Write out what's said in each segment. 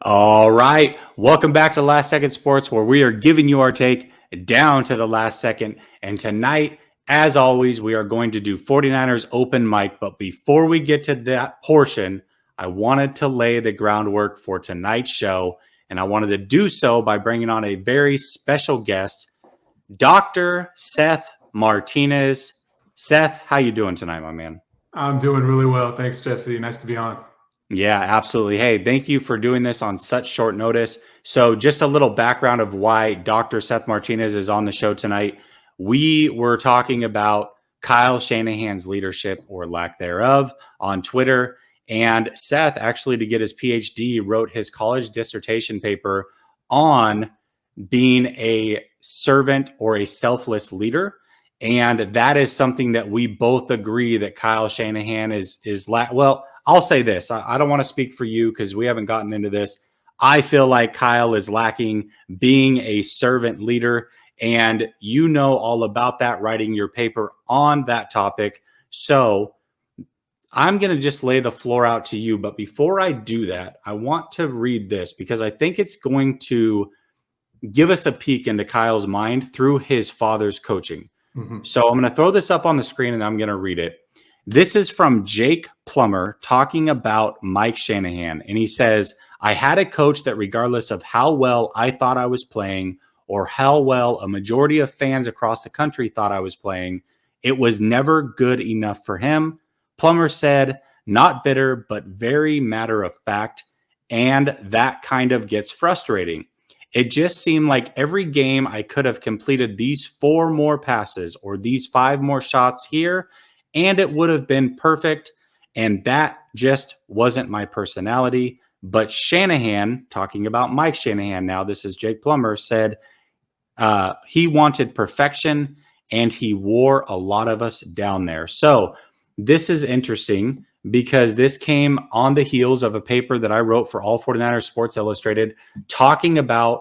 All right. Welcome back to Last Second Sports, where we are giving you our take down to the last second. And tonight, as always, we are going to do 49ers open mic. But before we get to that portion, I wanted to lay the groundwork for tonight's show. And I wanted to do so by bringing on a very special guest, Dr. Seth Martinez. Seth, how you doing tonight, my man? I'm doing really well. Thanks, Jessie. Nice to be on. Yeah, absolutely. Hey, thank you for doing this on such short notice. So, just a little background of why Dr. Seth Martinez is on the show tonight. We were talking about Kyle Shanahan's leadership or lack thereof on Twitter. And Seth, actually, to get his PhD, wrote his college dissertation paper on being a servant or a selfless leader. And that is something that we both agree that Kyle Shanahan is well, I'll say this. I don't want to speak for you because we haven't gotten into this. I feel like Kyle is lacking being a servant leader. And you know all about that, writing your paper on that topic. So I'm going to just lay the floor out to you. But before I do that, I want to read this because I think it's going to give us a peek into Kyle's mind through his father's coaching. So I'm going to throw this up on the screen and I'm going to read it. This is from Jake Plummer talking about Mike Shanahan. And he says, I had a coach that regardless of how well I thought I was playing or how well a majority of fans across the country thought I was playing, it was never good enough for him. Plummer said, not bitter, but very matter of fact. And that kind of gets frustrating. It just seemed like every game I could have completed these 4 more passes or these 5 more shots here, and it would have been perfect. And that just wasn't my personality. But Shanahan, talking about Mike Shanahan now, this is Jake Plummer, said he wanted perfection, and he wore a lot of us down there. So this is interesting because this came on the heels of a paper that I wrote for All 49ers Sports Illustrated talking about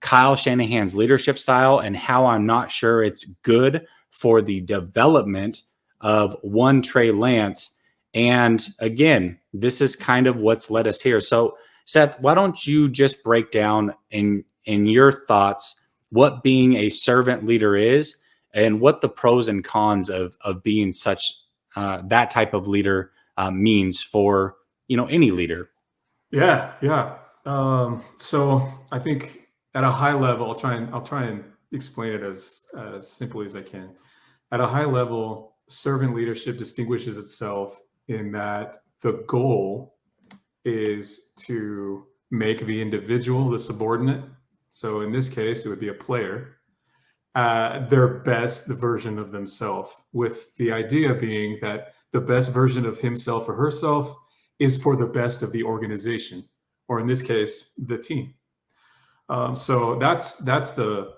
Kyle Shanahan's leadership style and how I'm not sure it's good for the development of one Trey Lance. And again, this is kind of what's led us here. So Seth, why don't you just break down in your thoughts what being a servant leader is and what the pros and cons of being such that type of leader means for, any leader. Yeah. So I think at a high level, I'll try and explain it as simply as I can. At a high level, servant leadership distinguishes itself in that the goal is to make the individual, the subordinate, so in this case, it would be a player, their best version of themselves, with the idea being that the best version of himself or herself is for the best of the organization, or in this case, the team. So that's the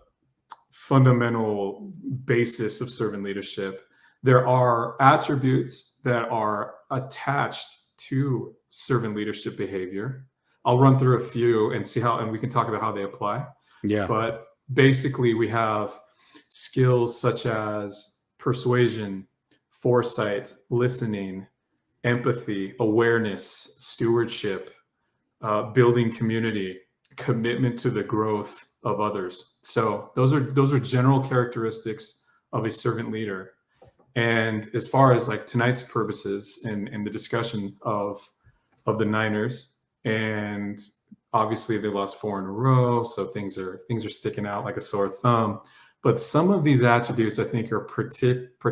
fundamental basis of servant leadership. There are attributes that are attached to servant leadership behavior. I'll run through a few and see and we can talk about how they apply. Yeah. But basically, we have skills such as persuasion, foresight, listening, empathy, awareness, stewardship, building community, commitment to the growth of others. So those are general characteristics of a servant leader. And as far as like tonight's purposes and the discussion of the Niners, and obviously they lost 4 in a row, so things are sticking out like a sore thumb. But some of these attributes, I think, are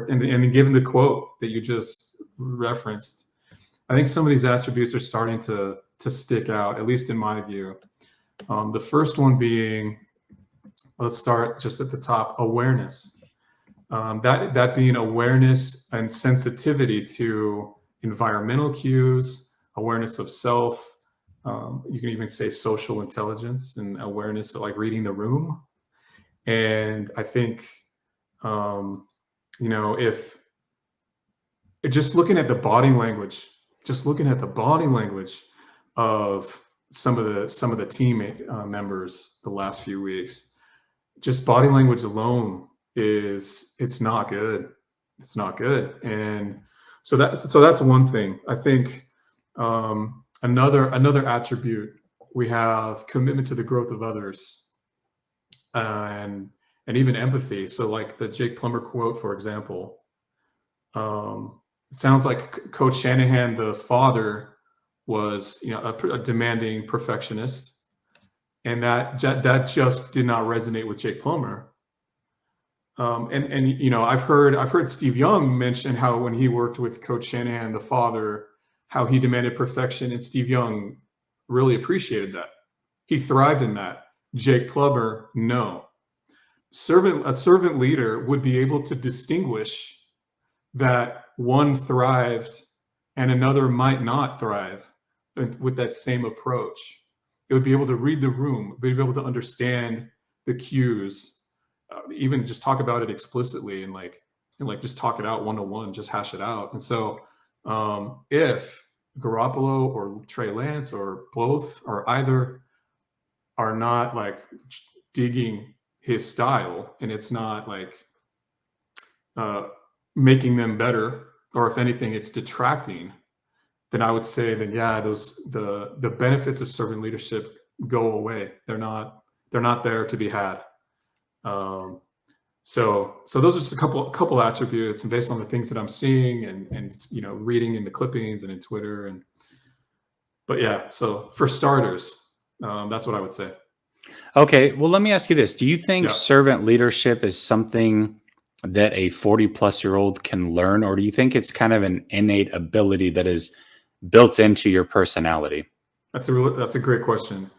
and given the quote that you just referenced, I think some of these attributes are starting to stick out, at least in my view. The first one being, let's start just at the top, awareness. That being awareness and sensitivity to environmental cues, awareness of self. You can even say social intelligence and awareness of like reading the room. And I think, if just looking at the body language of some of the teammate members the last few weeks, just body language alone it's not good. It's not good. And so that's one thing. I think another attribute we have commitment to the growth of others, and even empathy. So like the Jake Plummer quote, for example, it sounds like Coach Shanahan, the father, was a demanding perfectionist, and that just did not resonate with Jake Plummer. And I've heard Steve Young mention how when he worked with Coach Shanahan, the father, how he demanded perfection, and Steve Young really appreciated that. He thrived in that. Jake Plummer, no. A servant leader would be able to distinguish that one thrived and another might not thrive with that same approach. It would be able to read the room, be able to understand the cues, even just talk about it explicitly and just talk it out one-on-one, just hash it out. And so if Garoppolo or Trey Lance or both or either are not like digging his style, and it's not like making them better, or if anything, it's detracting, then I would say that the benefits of servant leadership go away. They're not there to be had. So those are just a couple attributes, and based on the things that I'm seeing and reading in the clippings and in Twitter, but yeah. So for starters, that's what I would say. Okay, well, let me ask you this: do you think Yeah. servant leadership is something that a 40-plus-year-old can learn, or do you think it's kind of an innate ability that is built into your personality? That's a great question.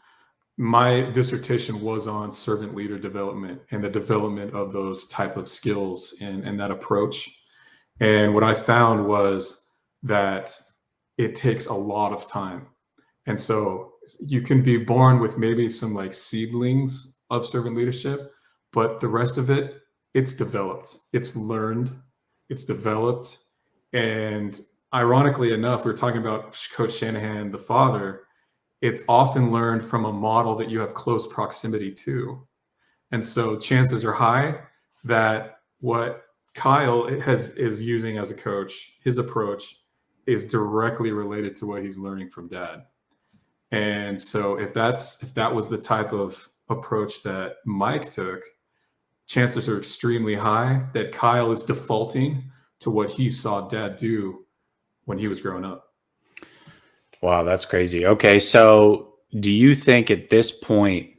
My dissertation was on servant leader development and the development of those type of skills and that approach. And what I found was that it takes a lot of time. And so you can be born with maybe some like seedlings of servant leadership, but the rest of it, it's developed, it's learned, it's developed. And ironically enough, we're talking about Coach Shanahan, the father. It's often learned from a model that you have close proximity to. And so chances are high that what Kyle is using as a coach, his approach, is directly related to what he's learning from dad. And so if that was the type of approach that Mike took, chances are extremely high that Kyle is defaulting to what he saw dad do when he was growing up. Wow, that's crazy. Okay, so do you think at this point,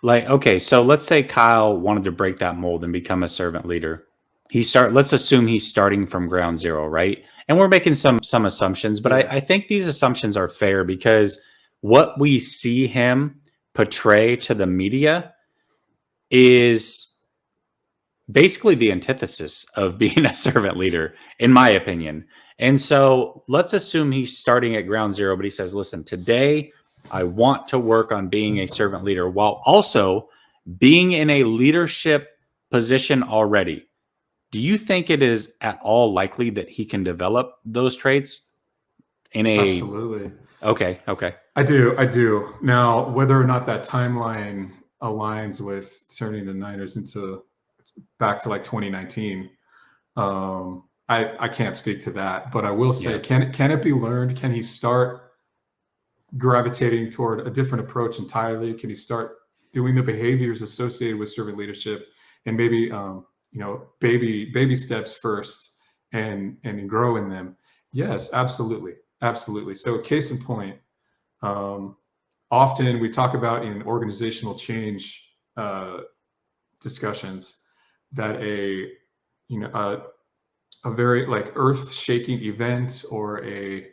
so let's say Kyle wanted to break that mold and become a servant leader. Let's assume he's starting from ground zero, right? And we're making some assumptions, but Yeah. I think these assumptions are fair because what we see him portray to the media is basically the antithesis of being a servant leader, in my opinion. And so let's assume he's starting at ground zero, but he says, listen, today I want to work on being a servant leader while also being in a leadership position already. Do you think it is at all likely that he can develop those traits Absolutely. Okay. I do. Now, whether or not that timeline aligns with turning the Niners into back to like 2019, I can't speak to that, but I will say, Yeah. can it be learned? Can he start gravitating toward a different approach entirely? Can he start doing the behaviors associated with servant leadership and maybe baby steps first and grow in them? Yes, absolutely. So case in point, often we talk about in organizational change discussions that a very like earth-shaking event or a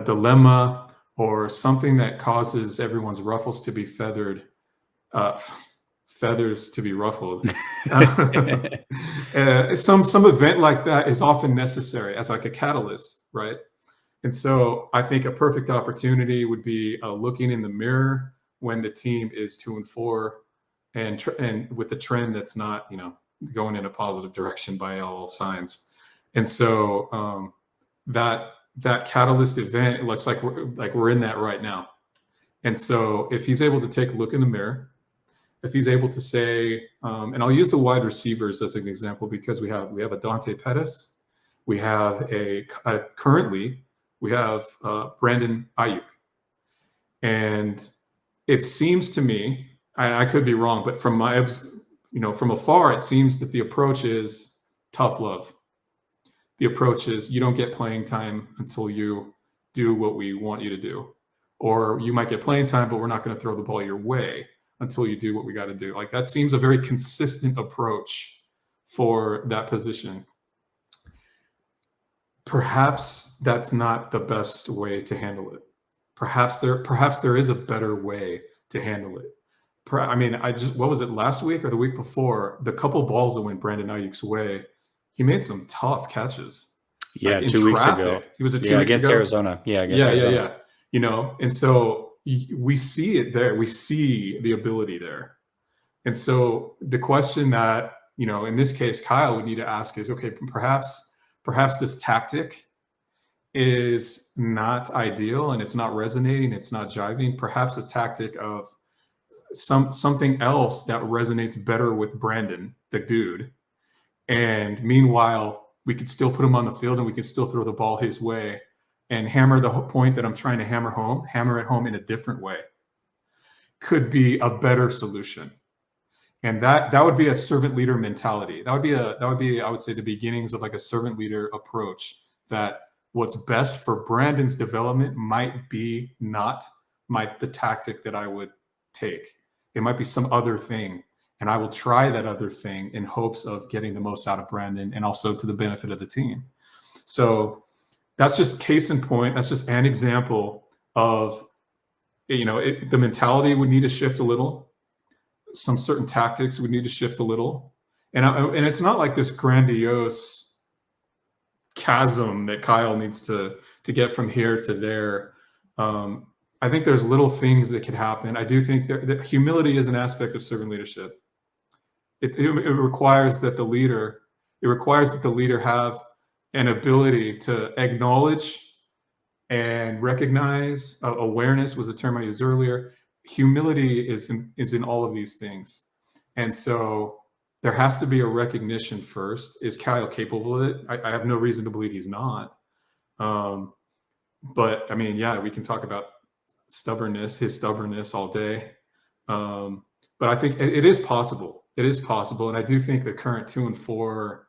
dilemma or something that causes everyone's ruffles to be feathered, feathers to be ruffled. Some event like that is often necessary as like a catalyst, right? And so I think a perfect opportunity would be looking in the mirror when the team is 2-4 and with the trend that's not going in a positive direction by all signs. And so that catalyst event, it looks like we're in that right now. And so if he's able to take a look in the mirror, if he's able to say, and I'll use the wide receivers as an example because we have a Dante Pettis, we have currently we have Brandon Ayuk, And it seems to me, I could be wrong, but from from afar, it seems that the approach is tough love. The approach is you don't get playing time until you do what we want you to do. Or you might get playing time, but we're not going to throw the ball your way until you do what we got to do. Like, that seems a very consistent approach for that position. Perhaps that's not the best way to handle it. Perhaps there is a better way to handle it. I mean, what was it, last week or the week before? The couple balls that went Brandon Ayuk's way, he made some tough catches. Yeah, like 2 weeks ago. He was a 2 Yeah, weeks against ago. Arizona. Yeah, against Arizona. Yeah. And so we see it there. We see the ability there. And so the question that, in this case, Kyle would need to ask is, okay, perhaps this tactic is not ideal and it's not resonating, it's not jiving. Perhaps a tactic of something else that resonates better with Brandon, the dude. And meanwhile, we could still put him on the field and we could still throw the ball his way and hammer the point that I'm trying to hammer it home in a different way. Could be a better solution. And that would be a servant leader mentality. That would be, I would say, the beginnings of like a servant leader approach, that what's best for Brandon's development might be not the tactic that I would take. It might be some other thing. And I will try that other thing in hopes of getting the most out of Brandon and also to the benefit of the team. So that's just case in point. That's just an example of, the mentality would need to shift a little. Some certain tactics would need to shift a little. And it's not like this grandiose chasm that Kyle needs to get from here to there. I think there's little things that could happen. I do think that humility is an aspect of servant leadership. It requires that the leader have an ability to acknowledge and recognize. Awareness was the term I used earlier. Humility is in all of these things. And so there has to be a recognition first. Is Kyle capable of it? I have no reason to believe he's not. But I mean, yeah, we can talk about his stubbornness all day. But I think it is possible. It is possible. And I do think the current 2-4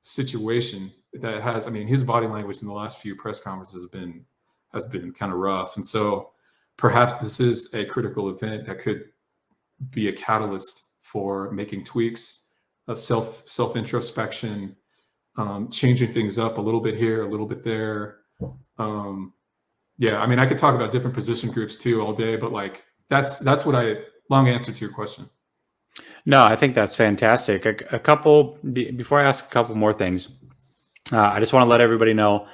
situation that has, his body language in the last few press conferences has been kind of rough. And so perhaps this is a critical event that could be a catalyst for making tweaks, self-introspection, changing things up a little bit here, a little bit there. I could talk about different position groups too all day, but like that's long answer to your question. No, I think that's fantastic. A couple, before I ask a couple more things, I just want to let everybody know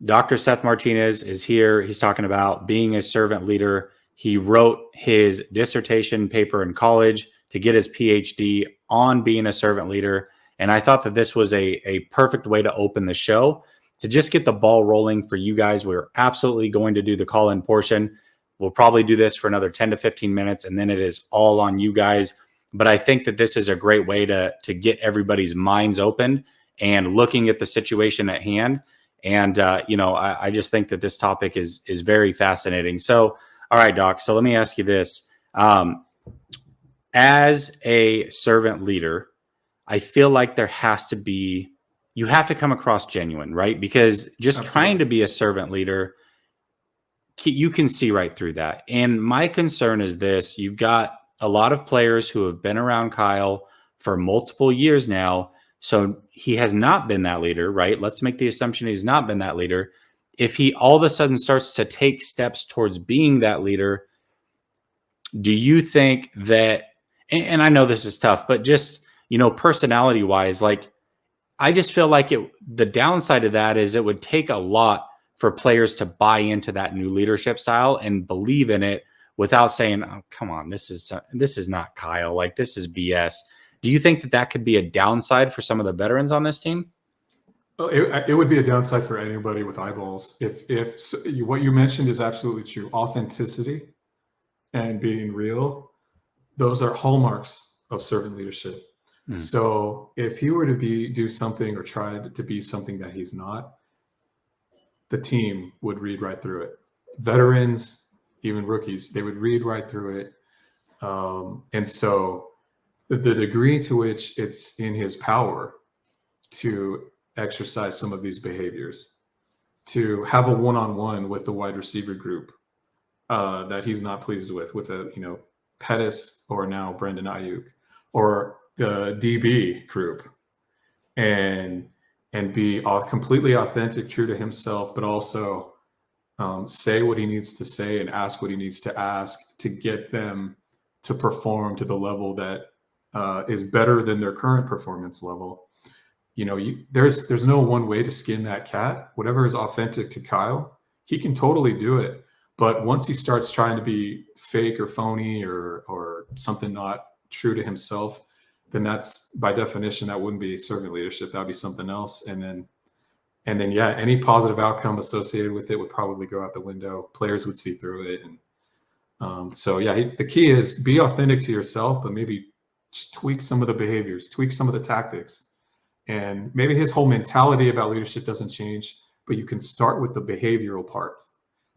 Dr. Seth Martinez is here. He's talking about being a servant leader. He wrote his dissertation paper in college to get his PhD on being a servant leader. And I thought that this was a perfect way to open the show, to just get the ball rolling for you guys. We're absolutely going to do the call-in portion. We'll probably do this for another 10 to 15 minutes, and then it is all on you guys. But I think that this is a great way to get everybody's minds open and looking at the situation at hand. And, I just think that this topic is very fascinating. So, all right, Doc. So let me ask you this. As a servant leader, I feel like you have to come across genuine, right? Because just Absolutely. Trying to be a servant leader, you can see right through that. And my concern is this: you've got a lot of players who have been around Kyle for multiple years now. So he has not been that leader, right? Let's make the assumption he's not been that leader. If he all of a sudden starts to take steps towards being that leader, do you think that, and I know this is tough, but just, personality wise, like, I just feel like the downside of that is it would take a lot for players to buy into that new leadership style and believe in it without saying, "Oh, come on, this is not Kyle. Like, this is BS." Do you think that could be a downside for some of the veterans on this team? Well, it would be a downside for anybody with eyeballs. If what you mentioned is absolutely true, authenticity and being real, those are hallmarks of servant leadership. So if he were to do something or try to be something that he's not, the team would read right through it. Veterans, even rookies. They would read right through it. And so the degree to which it's in his power to exercise some of these behaviors, to have a one-on-one with the wide receiver group that he's not pleased with a, Pettis or now Brendan Ayuk, or the DB group, and be completely authentic, true to himself, but also say what he needs to say and ask what he needs to ask to get them to perform to the level that is better than their current performance level. There's no one way to skin that cat. Whatever is authentic to Kyle, he can totally do it. But once he starts trying to be fake or phony or something not true to himself, then that's, by definition, that wouldn't be servant leadership. That would be something else. And then, yeah, any positive outcome associated with it would probably go out the window. Players would see through it. And so, yeah, the key is be authentic to yourself, but maybe just tweak some of the behaviors, tweak some of the tactics. And maybe his whole mentality about leadership doesn't change, but you can start with the behavioral part,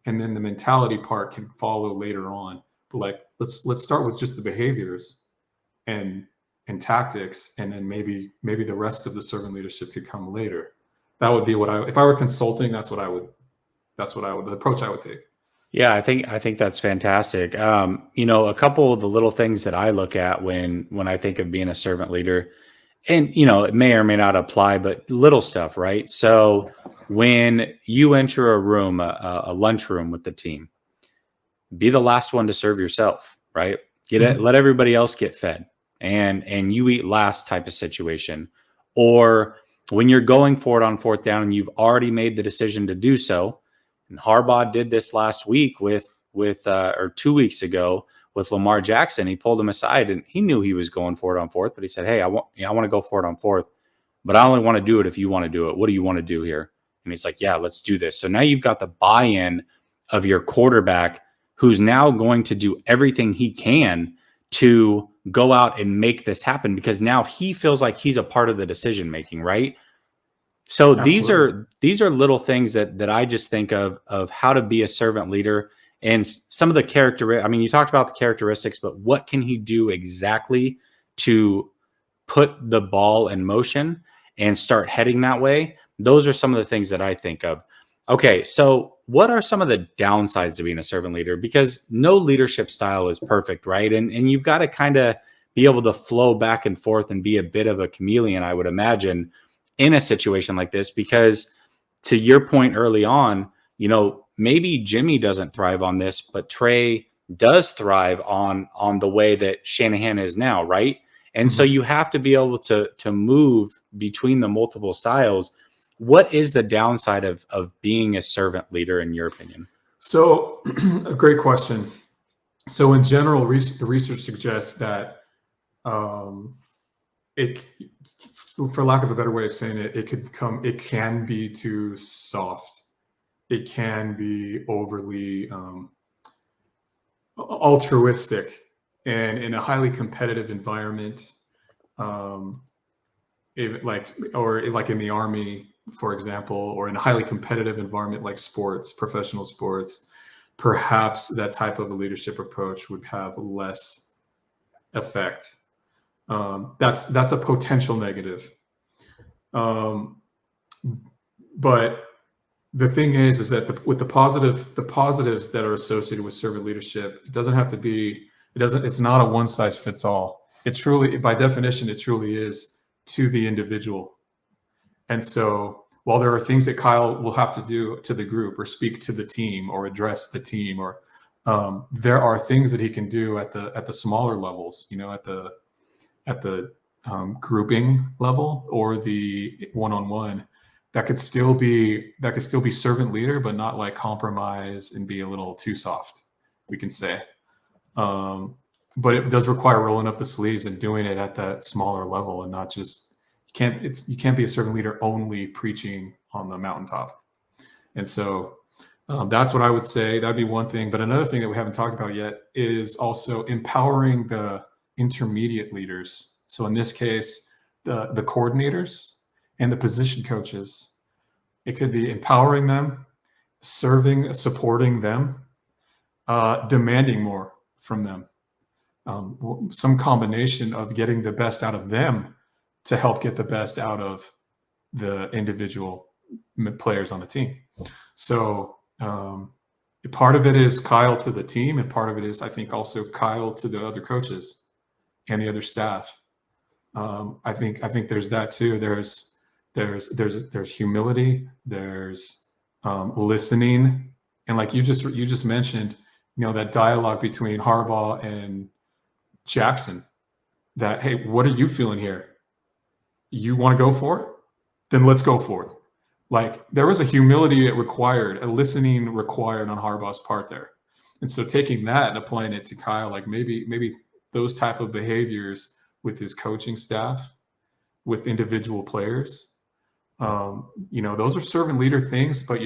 and then the mentality part can follow later on. But let's start with just the behaviors and tactics, and then maybe the rest of the servant leadership could come later. That would be if I were consulting, the approach I would take. Yeah, I think that's fantastic. A couple of the little things that I look at when I think of being a servant leader, and it may or may not apply, but little stuff, right? So when you enter a room, a lunchroom with the team, be the last one to serve yourself, right? Let everybody else get fed, and you eat last type of situation. Or when you're going for it on fourth down and you've already made the decision to do so. And Harbaugh did this last week or 2 weeks ago with Lamar Jackson. He pulled him aside and he knew he was going for it on fourth, but he said, "Hey, I want to go for it on fourth, but I only want to do it if you want to do it. What do you want to do here?" And he's like, "Yeah, let's do this." So now you've got the buy-in of your quarterback, who's now going to do everything he can to go out and make this happen, because now he feels like he's a part of the decision making, right? So Absolutely. these are little things that I just think of how to be a servant leader, and some of the characteristics. I mean, you talked about the characteristics, but what can he do exactly to put the ball in motion and start heading that way? Those are some of the things that I think of. Okay, so what are some of the downsides to being a servant leader? Because no leadership style is perfect, right? And you've got to kind of be able to flow back and forth and be a bit of a chameleon, I would imagine, in a situation like this. Because to your point early on, maybe Jimmy doesn't thrive on this, but Trey does thrive on the way that Shanahan is now, right? And so you have to be able to move between the multiple styles. What is the downside of being a servant leader, in your opinion? So, a great question. So, in general, the research suggests that it, for lack of a better way of saying it, it can be too soft. It can be overly altruistic, and in a highly competitive environment, like in the Army, for example, or in a highly competitive environment like sports, professional sports, perhaps that type of a leadership approach would have less effect. That's a potential negative. But the thing is that with the positives that are associated with servant leadership, it's not a one size fits all. It truly, by definition, it truly is to the individual. And so while there are things that Kyle will have to do to the group or speak to the team or address the team, or there are things that he can do at the smaller levels, at the grouping level or the one-on-one, that could still be servant leader, but not like compromise and be a little too soft, we can say. But it does require rolling up the sleeves and doing it at that smaller level, and not just, you can't be a servant leader only preaching on the mountaintop. And so that's what I would say. That'd be one thing. But another thing that we haven't talked about yet is also empowering the intermediate leaders. So in this case, the coordinators and the position coaches. It could be empowering them, supporting them, demanding more from them. Some combination of getting the best out of them to help get the best out of the individual players on the team. So part of it is Kyle to the team, and part of it is, I think, also Kyle to the other coaches and the other staff. I think there's that too. There's humility. There's listening, and like you just mentioned, that dialogue between Harbaugh and Jackson. That, hey, what are you feeling here? You want to go for it? Then let's go for it. Like, there was a humility required, a listening required on Harbaugh's part there. And so taking that and applying it to Kyle, like maybe those type of behaviors with his coaching staff, with individual players, those are servant leader things, but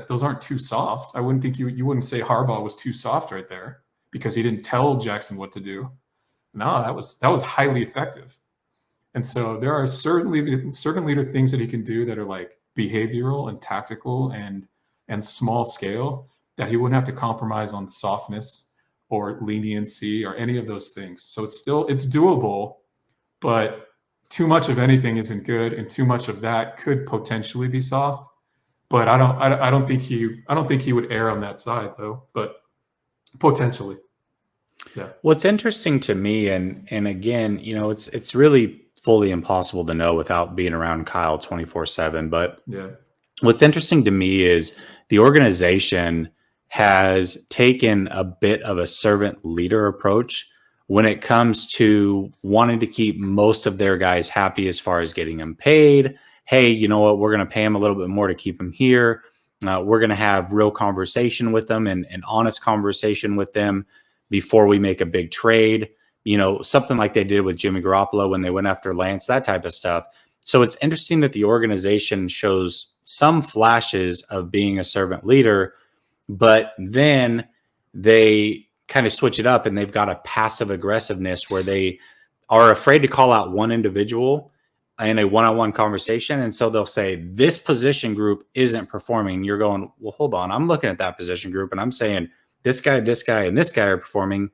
those aren't too soft. I wouldn't think you wouldn't say Harbaugh was too soft right there because he didn't tell Jackson what to do. No, that was highly effective. And so there are certain leader things that he can do that are like behavioral and tactical and small scale that he wouldn't have to compromise on softness or leniency or any of those things. So it's doable, but too much of anything isn't good, and too much of that could potentially be soft. But I don't think he would err on that side though, but potentially. Yeah. What's interesting to me, and again, it's really fully impossible to know without being around Kyle 24/7. But yeah, what's interesting to me is the organization has taken a bit of a servant leader approach when it comes to wanting to keep most of their guys happy as far as getting them paid. Hey, you know what? We're going to pay them a little bit more to keep them here. We're going to have real conversation with them and honest conversation with them before we make a big trade. Something like they did with Jimmy Garoppolo when they went after Lance, that type of stuff. So it's interesting that the organization shows some flashes of being a servant leader, but then they kind of switch it up and they've got a passive aggressiveness where they are afraid to call out one individual in a one-on-one conversation. And so they'll say, this position group isn't performing. You're going, well, hold on. I'm looking at that position group and I'm saying this guy, and this guy are performing.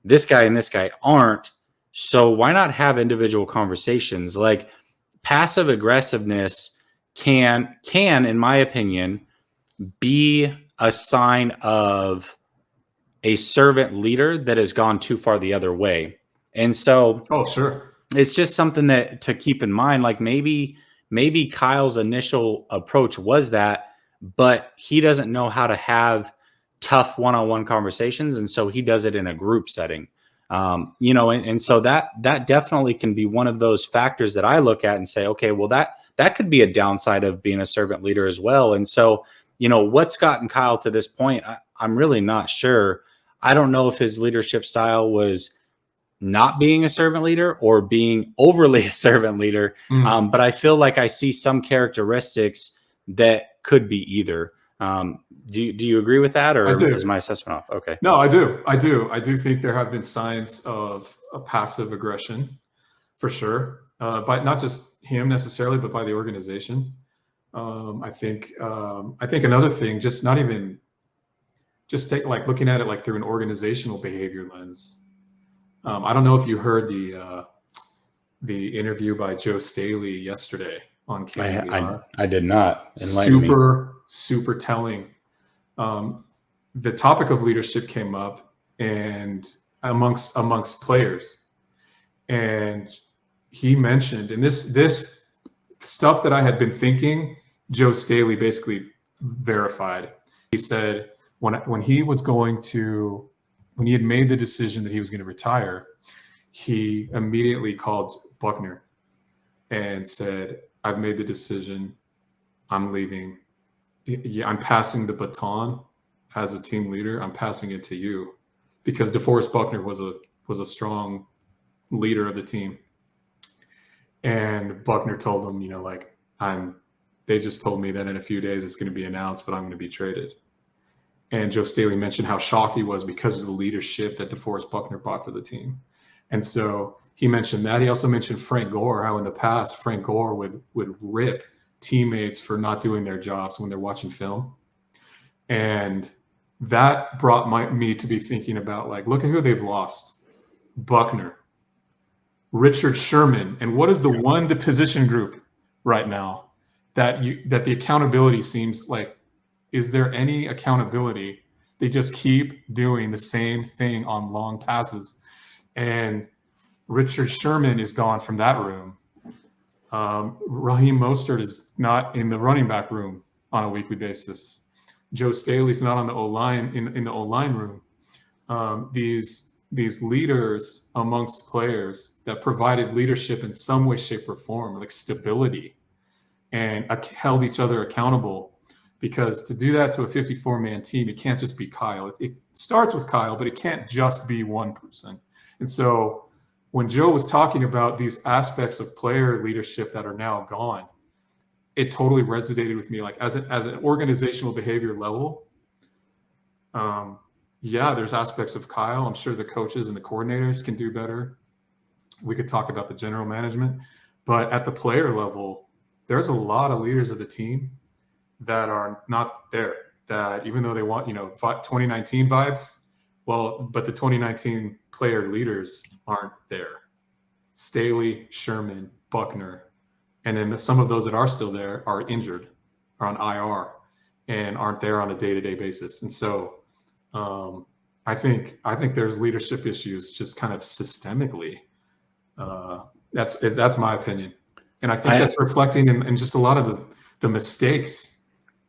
This guy and this guy aren't. So why not have individual conversations? Like, passive aggressiveness can, in my opinion, be a sign of a servant leader that has gone too far the other way. And so, sure, it's just something that to keep in mind. Like maybe Kyle's initial approach was that, but he doesn't know how to have tough one-on-one conversations, and so he does it in a group setting. And so that definitely can be one of those factors that I look at and say, okay, well that could be a downside of being a servant leader as well. And so, what's gotten Kyle to this point, I'm really not sure. I don't know if his leadership style was not being a servant leader or being overly a servant leader. But I feel like I see some characteristics that could be either. Do you agree with that, or is my assessment off? Okay. No, I do. I do think there have been signs of a passive aggression for sure. But not just him necessarily, but by the organization. I think another thing, just take like looking at it like through an organizational behavior lens. I don't know if you heard the interview by Joe Staley yesterday on KNBR. I did not. Enlighten me. Super telling. The topic of leadership came up and amongst players, and he mentioned, and this stuff that I had been thinking, Joe Staley basically verified. He said when he had made the decision that he was going to retire, he immediately called Buckner and said, I've made the decision. I'm leaving. I'm passing the baton as a team leader. I'm passing it to you, because DeForest Buckner was a strong leader of the team. And Buckner told him, they just told me that in a few days it's going to be announced, but I'm going to be traded. And Joe Staley mentioned how shocked he was because of the leadership that DeForest Buckner brought to the team. And so he mentioned that. He also mentioned Frank Gore, how in the past Frank Gore would rip teammates for not doing their jobs when they're watching film. And that brought me to be thinking about, like, look at who they've lost. Buckner, Richard Sherman. And what is the one position group right now that the accountability seems like, is there any accountability? They just keep doing the same thing on long passes. And Richard Sherman is gone from that room. Raheem Mostert is not in the running back room on a weekly basis. Joe Staley's not on the O-line in the O-line room. These leaders amongst players that provided leadership in some way, shape, or form, like stability, and held each other accountable. Because to do that to a 54-man team, it can't just be Kyle. It starts with Kyle, but it can't just be one person. And so when Joe was talking about these aspects of player leadership that are now gone, it totally resonated with me. Like, as an organizational behavior level, yeah, there's aspects of Kyle. I'm sure the coaches and the coordinators can do better. We could talk about the general management, but at the player level, there's a lot of leaders of the team that are not there, that even though they want, 2019 vibes, well, but the 2019 player leaders aren't there. Staley, Sherman, Buckner, and then some of those that are still there are injured, are on IR, and aren't there on a day-to-day basis. And so I think there's leadership issues just kind of systemically. That's my opinion. And I think that's reflecting in just a lot of the mistakes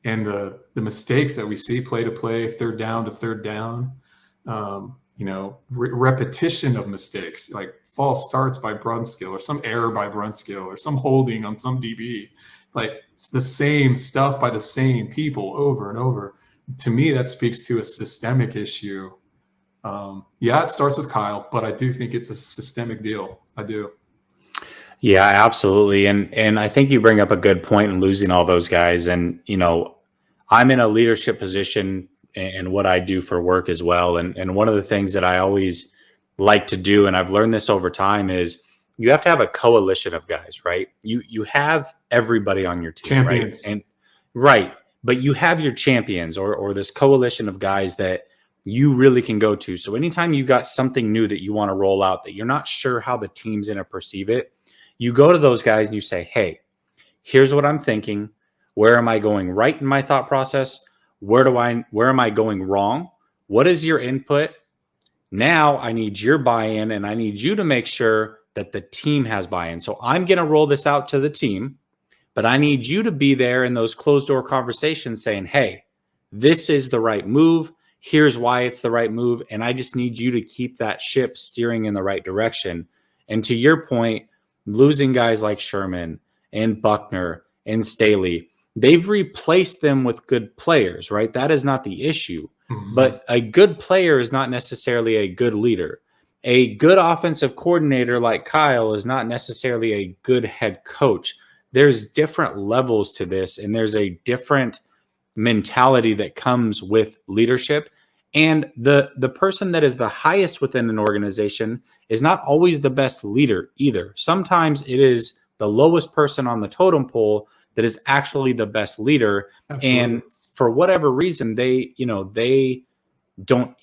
and the mistakes that we see play to play, third down to third down, repetition of mistakes, like false starts by Brunskill, or some error by Brunskill, or some holding on some DB. Like, it's the same stuff by the same people over and over. To me, that speaks to a systemic issue. Yeah, it starts with Kyle, but I do think it's a systemic deal. I do. Yeah, absolutely. And I think you bring up a good point in losing all those guys. And, I'm in a leadership position in what I do for work as well. And one of the things that I always like to do, and I've learned this over time, is you have to have a coalition of guys, right? You have everybody on your team, Champions. Right. But you have your champions or this coalition of guys that you really can go to. So anytime you got something new that you want to roll out that you're not sure how the team's going to perceive it, you go to those guys and you say, hey, here's what I'm thinking. Where am I going right in my thought process? Where am I going wrong? What is your input? Now I need your buy-in, and I need you to make sure that the team has buy-in. So I'm going to roll this out to the team, but I need you to be there in those closed door conversations saying, hey, this is the right move. Here's why it's the right move. And I just need you to keep that ship steering in the right direction. And to your point, losing guys like Sherman and Buckner and Staley, they've replaced them with good players, right? That is not the issue. Mm-hmm. But a good player is not necessarily a good leader. A good offensive coordinator like Kyle is not necessarily a good head coach. There's different levels to this, and there's a different mentality that comes with leadership. And the person that is the highest within an organization is not always the best leader either. Sometimes it is the lowest person on the totem pole that is actually the best leader. Absolutely. And for whatever reason, they don't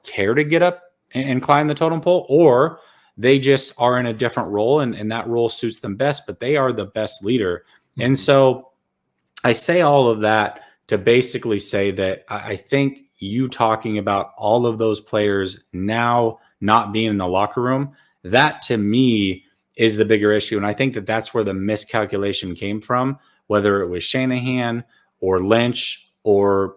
care to get up and climb the totem pole, or they just are in a different role and that role suits them best, but they are the best leader. Mm-hmm. And so I say all of that to basically say that I think you talking about all of those players now not being in the locker room, that to me is the bigger issue. And I think that that's where the miscalculation came from, whether it was Shanahan or Lynch or,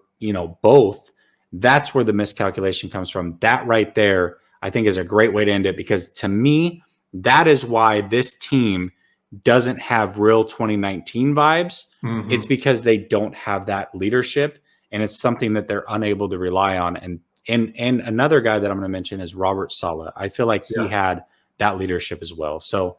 both. That's where the miscalculation comes from. That right there, I think, is a great way to end it, because to me, that is why this team doesn't have real 2019 vibes. Mm-hmm. It's because they don't have that leadership, and it's something that they're unable to rely on. And another guy that I'm going to mention is Robert Saleh. I feel like he had that leadership as well. So